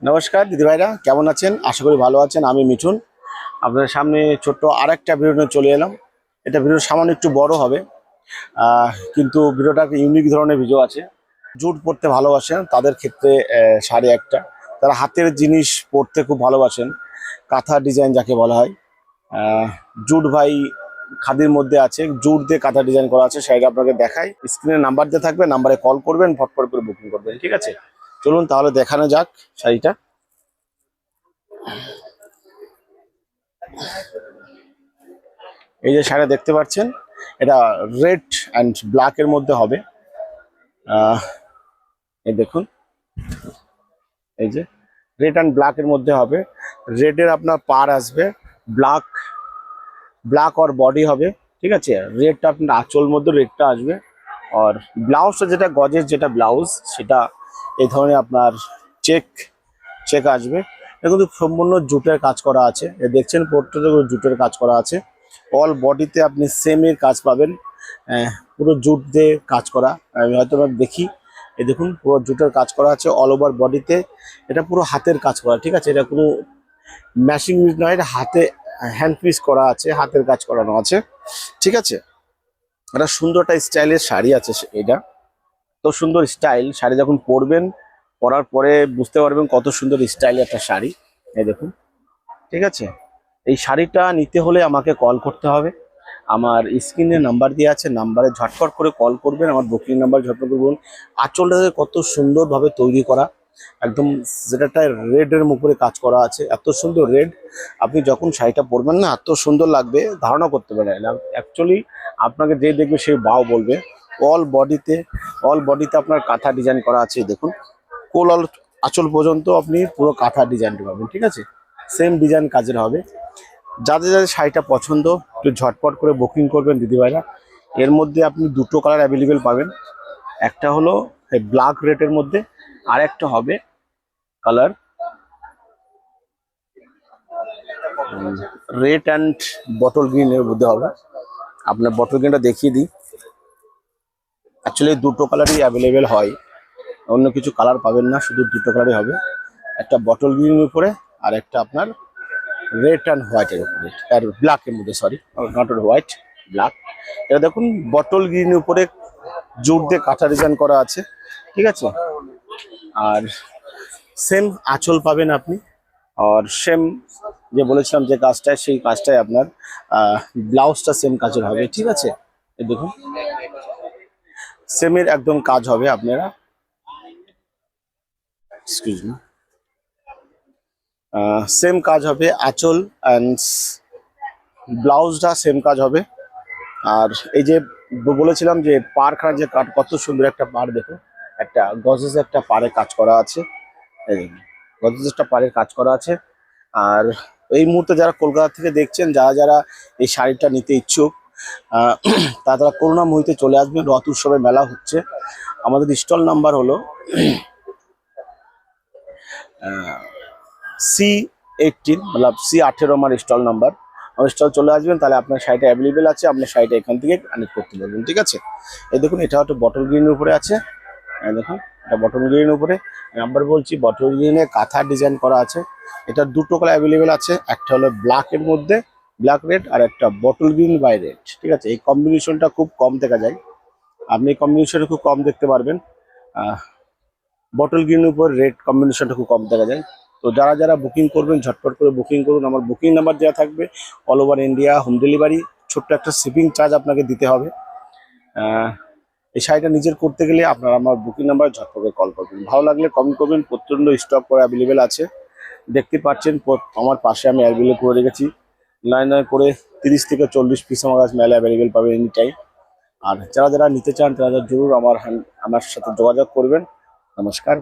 নমস্কার দিদিভাইরা, কেমন আছেন? আশা করি ভালো আছেন। আমি মিঠুন, আপনাদের সামনে ছোট্ট আরেকটা ভিডিও নিয়ে চলে এলাম। এটা ভিডিও সামান্য একটু বড় হবে, কিন্তু ভিডিওটা ইউনিক ধরনের ভিডিও আছে। জুট পরতে ভালোবাসেন তাদের ক্ষেত্রে শাড়ি একটা, তারা হাতের জিনিস পরতে খুব ভালোবাসেন, কাঁথা ডিজাইন যাকে বলা হয়। জুট ভাই খাদির মধ্যে আছে, জুট দিয়ে কাঁথা ডিজাইন করা আছে। শাড়িটা আপনাকে দেখাই, স্ক্রিনে নাম্বার দিয়ে থাকবে, নাম্বারে কল করবেন, ফটফট করে বুকিং করবেন। ঠিক আছে, চলুন তাহলে দেখানো যাক শাড়িটা। এই যে শাড়ি দেখতে পাচ্ছেন, এটা রেড অ্যান্ড ব্ল্যাক এর মধ্যে হবে। এই দেখুন, এই যে রেড অ্যান্ড ব্ল্যাক এর মধ্যে হবে। রেডের আপনার পার আসবে, ব্ল্যাক ব্ল্যাক আর বডি হবে। ঠিক আছে, রেডটা আপনার আঁচল মধ্যে রেডটা আসবে, আর ব্লাউজটা যেটা গজের যেটা ব্লাউজ, সেটা এই ধরনের আপনার চেক চেক আসবে। এটা কিন্তু সম্পূর্ণ জুটের কাজ করা আছে। দেখছেন পোর্ট্রেটে জুটের কাজ করা আছে। অল বডিতে আপনি সেমের কাজ পাবেন, পুরো জুট দিয়ে কাজ করা। আমি হয়তো দেখি, এই দেখুন পুরো জুটের কাজ করা আছে অল ওভার বডিতে। এটা পুরো হাতের কাজ করা। ঠিক আছে, এটা কোনো ম্যাশিং নয়, এটা হাতে হ্যান্ড পিস করা আছে, হাতের কাজ করানো আছে। ঠিক আছে, এটা সুন্দর একটা স্টাইলের শাড়ি আছে। এটা তো সুন্দর স্টাইল শাড়ি, যখন পরবেন পরার পরে বুঝতে পারবেন কত সুন্দর স্টাইলের একটা শাড়ি। এই দেখুন, ঠিক আছে। এই শাড়িটা নিতে হলে আমাকে কল করতে হবে। আমার স্ক্রিনে নাম্বার দেওয়া আছে, নাম্বারে ঝটপট করে কল করবেন, আমার বুকিং নাম্বার ঝটপট করে বলুন। আঁচলটা কত সুন্দরভাবে তৈরি করা, একদম যেটাটা রেডের উপরে কাজ করা আছে, এত সুন্দর রেড। আপনি যখন শাড়িটা পরবেন না, এত সুন্দর লাগবে, ধারণা করতে পারেন না। অ্যাকচুয়ালি আপনাকে যে দেখবে সে বাও বলবে। অল বডিতে আপনার কাঁথা ডিজাইন করা আছে। দেখুন, কোল আঁচল পর্যন্ত আপনি পুরো কাঁথা ডিজাইনটা পাবেন। ঠিক আছে, সেম ডিজাইন কাজের হবে। যাদের যাদের শাড়িটা পছন্দ, একটু ঝটপট করে বুকিং করবেন দিদিভাইরা। এর মধ্যে আপনি দুটো কালার অ্যাভেলেবেল পাবেন। একটা হলো ব্ল্যাক রেডের মধ্যে, আর একটা হবে কালার রেড অ্যান্ড বটল গ্রিনের মধ্যে হবে। আপনার বটল গ্রিনটা দেখিয়ে দিই। অ্যাকচুয়ালি দুটো কালারই অ্যাভেলেবেল হয়, অন্য কিছু কালার পাবেন না, শুধু দুটো কালারই হবে। একটা বটল গ্রিনের উপরে, আর একটা আপনার রেড অ্যান্ড হোয়াইটের উপরে, আর ব্ল্যাকের মধ্যে, সরি নট হোয়াইট, ব্ল্যাক। এটা দেখুন বটল গ্রিনের উপরে জুট দিয়ে কাঁথা ডিজাইন করা আছে। ঠিক আছে, আর সেম আঁচল পাবেন আপনি, আর সেম যে বলেছিলাম যে কাজটায়, সেই কাজটাই আপনার ব্লাউজটা সেম কাজের হবে। ঠিক আছে, এই দেখুন সেমের একদম কাজ হবে। আপনারা এক্সকিউজ মি, সেম কাজ হবে, আঁচল অ্যান্ড ব্লাউজটা সেম কাজ হবে। আর এই যে বলেছিলাম যে পাড়খানা যে কাট, কত সুন্দর একটা পাড়, দেখুন একটা গজেস একটা পাড়ে কাজ করা আছে। এই গজেস একটা পাড়ের কাজ করা আছে। আর এই মুহূর্তে যারা কলকাতা থেকে দেখছেন, যারা যারা এই শাড়িটা নিতে ইচ্ছুক, তারা করুণাময়ীতে চলে আসবেন। রথ উৎসবের মেলা হচ্ছে। আমাদের স্টল নাম্বার হলো C18, मतलब C18 আমার স্টল নাম্বার। আমার স্টল চলে আসবেন, তাহলে আপনার শাড়িটা অ্যাভেলেবেল আছে, আপনার শাড়িটা এখান থেকে কানেক্ট করতে পারবেন। ঠিক আছে, এই দেখুন এটা হয়তো বটল গ্রিনের উপরে আছে। দেখুন এটা বটল গ্রিনের উপরে, নাম্বার বলছি, বটল গ্রিনে কাঁথা ডিজাইন করা আছে। এটা দুটো কালার অ্যাভেলেবেল আছে, একটা হলো ব্ল্যাক এর মধ্যে, ব্ল্যাক রেড, আর একটা বটল গ্রিন বাই রেড। ঠিক আছে, এই কম্বিনেশনটা খুব কম দেখা যায়, আপনি এই কম্বিনেশনটা খুব কম দেখতে পারবেন। বটল গ্রিনের উপর রেড কম্বিনেশনটা খুব কম দেখা যায়। তো যারা যারা বুকিং করবেন, ঝটপট করে বুকিং করুন। আমার বুকিং নাম্বার দেওয়া থাকবে, all over India home delivery, ছোট্ট একটা শিপিং চার্জ আপনাকে দিতে হবে। এই শাড়িটা নিজের করতে গেলে আপনারা আমার বুকিং নাম্বার ঝটপট করে কল করবেন। ভালো লাগলে কমেন্ট করবেন, প্রচণ্ড স্টক করে অ্যাভেলেবেল আছে। দেখতে পাচ্ছেন আমার পাশে আমি অ্যাভেলেবেল করে রেখেছি, লাইন করে 30 থেকে 40 পিস আমার কাছে মেলে অ্যাভেলেবেল পাবেন এনি টাইম। আর যারা যারা নিতে চান, তারা জরুর আমার সাথে যোগাযোগ করবেন। নমস্কার।